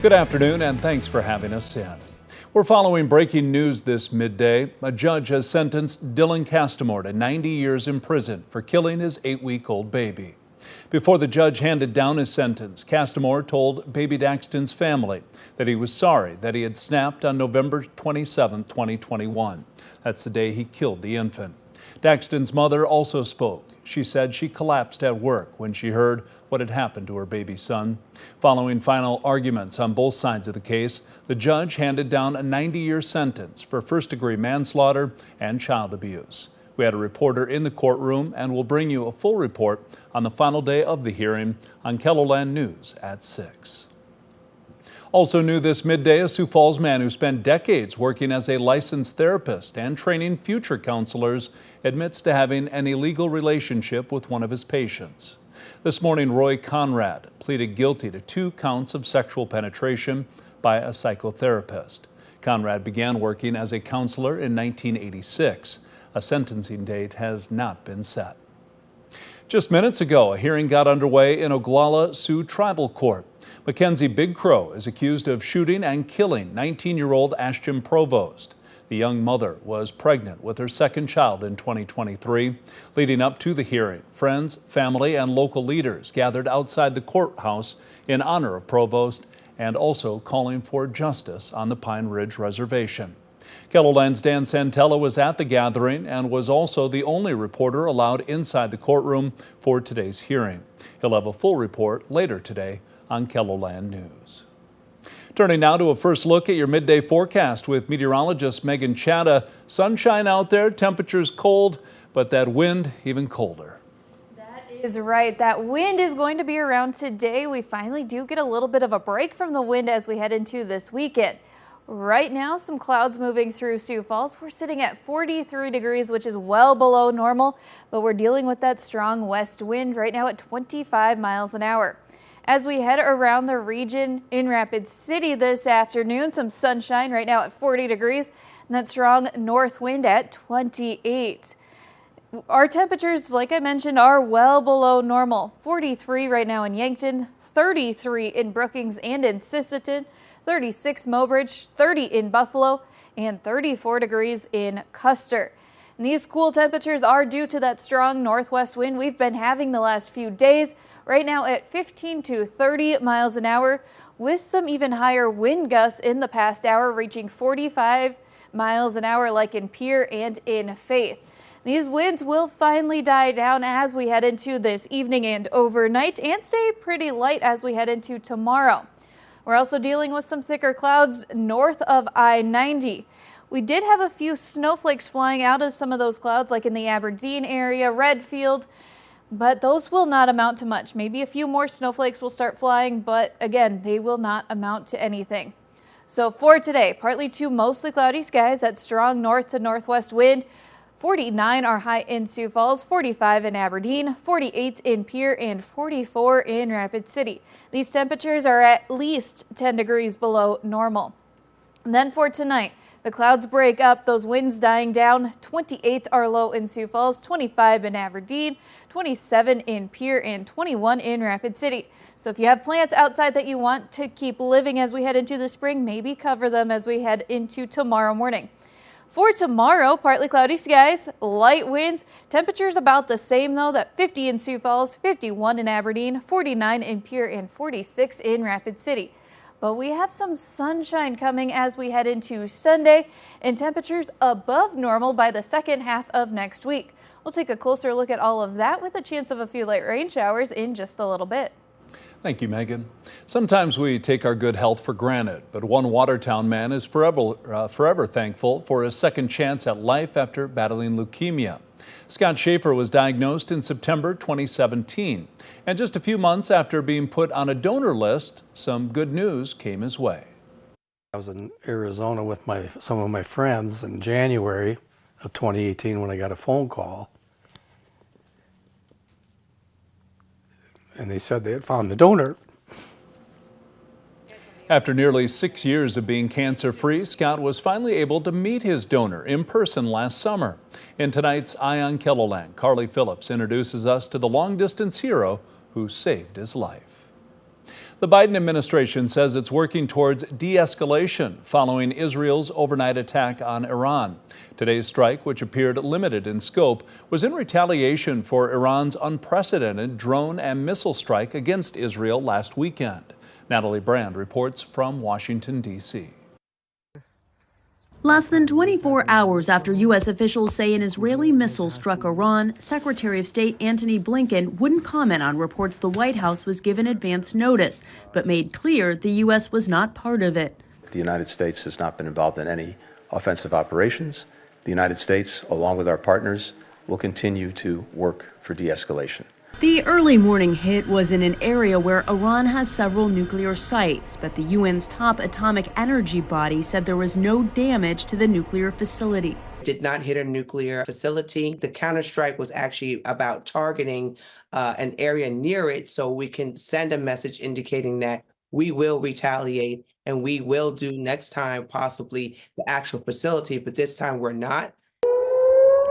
Good afternoon and thanks for having us in. We're following breaking news this midday. A judge has sentenced Dylan Castimore to 90 years in prison for killing his 8-week-old baby. Before the judge handed down his sentence, Castimore told baby Daxton's family that he was sorry that he had snapped on November 27, 2021. That's the day he killed the infant. Daxton's mother also spoke. She said she collapsed at work when she heard what had happened to her baby son. Following final arguments on both sides of the case, the judge handed down a 90-year sentence for first-degree manslaughter and child abuse. We had a reporter in the courtroom and will bring you a full report on the final day of the hearing on KELOLAND News at 6. Also new this midday, a Sioux Falls man who spent decades working as a licensed therapist and training future counselors admits to having an illegal relationship with one of his patients. This morning, Roy Conrad pleaded guilty to 2 counts of sexual penetration by a psychotherapist. Conrad began working as a counselor in 1986. A sentencing date has not been set. Just minutes ago, a hearing got underway in Oglala Sioux Tribal Court. Mackenzie Big Crow is accused of shooting and killing 19-year-old Ashton Provost. The young mother was pregnant with her second child in 2023. Leading up to the hearing, friends, family, and local leaders gathered outside the courthouse in honor of Provost and also calling for justice on the Pine Ridge Reservation. KELOLAND's Dan Santella was at the gathering and was also the only reporter allowed inside the courtroom for today's hearing. He'll have a full report later today on KELOLAND News. Turning now to a first look at your midday forecast with meteorologist Megan Chatta. Sunshine out there, temperatures cold, but that wind even colder. That is right. That wind is going to be around today. We finally do get a little bit of a break from the wind as we head into this weekend. Right now, some clouds moving through Sioux Falls. We're sitting at 43 degrees, which is well below normal, but we're dealing with that strong west wind right now at 25 miles an hour. As we head around the region in Rapid City this afternoon, some sunshine right now at 40 degrees and that strong north wind at 28. Our temperatures, like I mentioned, are well below normal. 43 right now in Yankton, 33 in Brookings and in Sisseton, 36 Mobridge, 30 in Buffalo, and 34 degrees in Custer. And these cool temperatures are due to that strong northwest wind we've been having the last few days. Right now at 15 to 30 miles an hour, with some even higher wind gusts in the past hour, reaching 45 miles an hour like in Pierre and in Faith. These winds will finally die down as we head into this evening and overnight and stay pretty light as we head into tomorrow. We're also dealing with some thicker clouds north of I-90. We did have a few snowflakes flying out of some of those clouds, like in the Aberdeen area, Redfield, but those will not amount to much. Maybe a few more snowflakes will start flying, but again, they will not amount to anything. So for today, partly to mostly cloudy skies, that strong north to northwest wind. 49 are high in Sioux Falls, 45 in Aberdeen, 48 in Pierre, and 44 in Rapid City. These temperatures are at least 10 degrees below normal. And then for tonight, the clouds break up, those winds dying down. 28 are low in Sioux Falls, 25 in Aberdeen, 27 in Pierre, and 21 in Rapid City. So if you have plants outside that you want to keep living as we head into the spring, maybe cover them as we head into tomorrow morning. For tomorrow, partly cloudy skies, light winds, temperatures about the same though, that 50 in Sioux Falls, 51 in Aberdeen, 49 in Pierre, and 46 in Rapid City. But we have some sunshine coming as we head into Sunday and temperatures above normal by the second half of next week. We'll take a closer look at all of that with a chance of a few light rain showers in just a little bit. Thank you, Megan. Sometimes we take our good health for granted, but one Watertown man is forever thankful for a second chance at life after battling leukemia. Scott Schaefer was diagnosed in September 2017, and just a few months after being put on a donor list, some good news came his way. I was in Arizona with some of my friends in January of 2018 when I got a phone call. And they said they had found the donor. After nearly 6 years of being cancer-free, Scott was finally able to meet his donor in person last summer. In tonight's Eye on KELOLAND, Carly Phillips introduces us to the long-distance hero who saved his life. The Biden administration says it's working towards de-escalation following Israel's overnight attack on Iran. Today's strike, which appeared limited in scope, was in retaliation for Iran's unprecedented drone and missile strike against Israel last weekend. Natalie Brand reports from Washington, D.C. Less than 24 hours after U.S. officials say an Israeli missile struck Iran, Secretary of State Antony Blinken wouldn't comment on reports the White House was given advance notice, but made clear the U.S. was not part of it. The United States has not been involved in any offensive operations. The United States, along with our partners, will continue to work for de-escalation. The early morning hit was in an area where Iran has several nuclear sites, but the UN's top atomic energy body said there was no damage to the nuclear facility. Did not hit a nuclear facility. The counterstrike was actually about targeting an area near it so we can send a message indicating that we will retaliate and we will do next time possibly the actual facility, but this time we're not.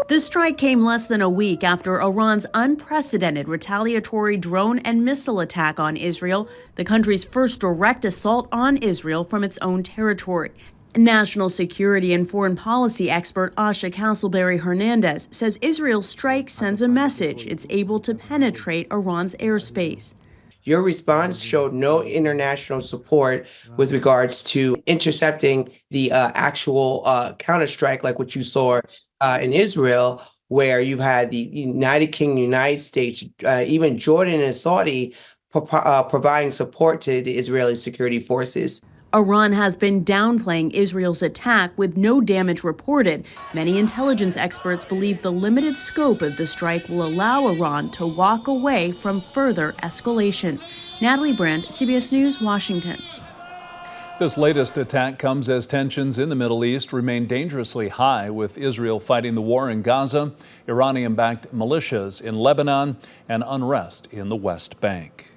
The strike came less than a week after Iran's unprecedented retaliatory drone and missile attack on Israel, the country's first direct assault on Israel from its own territory. National security and foreign policy expert Asha Castleberry-Hernandez says Israel's strike sends a message it's able to penetrate Iran's airspace. Your response showed no international support with regards to intercepting the actual counterstrike like what you saw in Israel, where you've had the United Kingdom, United States, even Jordan and Saudi providing support to the Israeli security forces. Iran has been downplaying Israel's attack with no damage reported. Many intelligence experts believe the limited scope of the strike will allow Iran to walk away from further escalation. Natalie Brand, CBS News, Washington. This latest attack comes as tensions in the Middle East remain dangerously high, with Israel fighting the war in Gaza, Iranian-backed militias in Lebanon, and unrest in the West Bank.